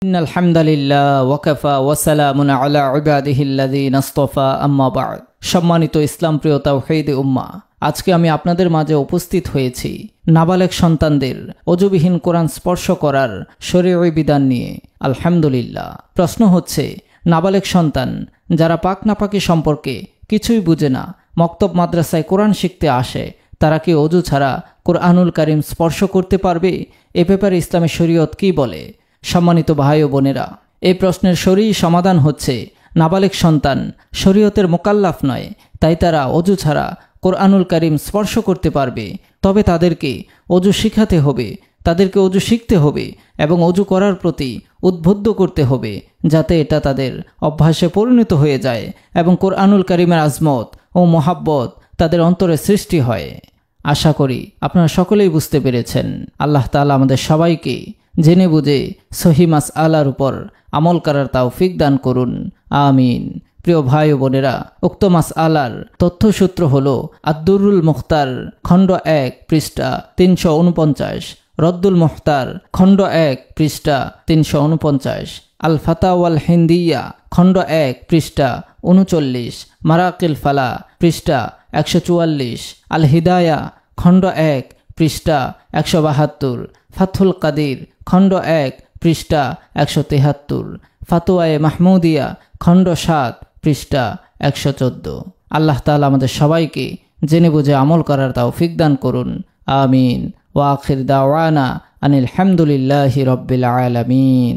ইন্নাল হামদালিল্লাহ ওয়া কাফা ওয়া সালামুন আলা ইবাদিহিল্লাযীনা ইসতাফা আম্মা বা'দ। সম্মানিত ইসলাম প্রিয় তাওহীদ উম্মাহ, আজকে আমি আপনাদের মাঝে উপস্থিত হয়েছি নাবালেগ সন্তানদের ওযুবিহীন কোরআন স্পর্শ করার শরীয়ী বিধান নিয়ে। আলহামদুলিল্লাহ। প্রশ্ন হচ্ছে, নাবালেগ সন্তান যারা পাক নাপাকি সম্পর্কে কিছুই বুঝে না, মক্তব মাদ্রাসায় কোরআন শিখতে আসে, তারা কি ওযু ছাড়া কোরআনুল কারীম স্পর্শ করতে পারবে? এ ব্যাপারে ইসলামের শরীয়ত কি বলে? সম্মানিত ভাই ও বোনেরা, এই প্রশ্নের শরীয়ী সমাধান হচ্ছে, নাবালেগ সন্তান শরীয়তের মোকাল্লাফ নয়, তাই তারা ওযু ছাড়া কোরআনুল কারীম স্পর্শ করতে পারবে। তবে তাদেরকে ওযু শিখাতে হবে, তাদেরকে ওযু শিখতে হবে এবং ওযু করার প্রতি উদ্বুদ্ধ করতে হবে, যাতে এটা তাদের অভ্যাসে পরিণত হয়ে যায় এবং কোরআনুল কারীমের আজমত ও মহাব্বত তাদের অন্তরে সৃষ্টি হয়। আশা করি আপনারা সকলেই বুঝতে পেরেছেন। আল্লাহ তাআলা আমাদের সবাইকে জেনে বুঝে সহি মাসআলার উপর আমল করার তৌফিক দান করুন, আমিন। প্রিয় ভাই ও বোনেরা, উক্ত মাসআলার তথ্যসূত্র হল আদ-দুররুল মুখতার খণ্ড 1 পৃষ্ঠা 349, রদ্দুল মুখতার খণ্ড 1 পৃষ্ঠা 349, আল ফাতাওয়াল হিন্দিয়া খণ্ড 1 পৃষ্ঠা 39, মারাকিল ফালা পৃষ্ঠা 144, আল হিদায়া খণ্ড 1 পৃষ্ঠা 172, ফাথুল কাদির খণ্ড 1 পৃষ্ঠা 173, ফাতোয়ায়ে মাহমুদিয়া খণ্ড 7 পৃষ্ঠা 114। আল্লাহ তাআলা আমাদের সবাইকে জেনে বুঝে আমল করার তৌফিক দান করুন, আমিন। ওয়া আখির দাওয়ানা আনিল হামদুলিল্লাহি রাব্বিল আলামিন।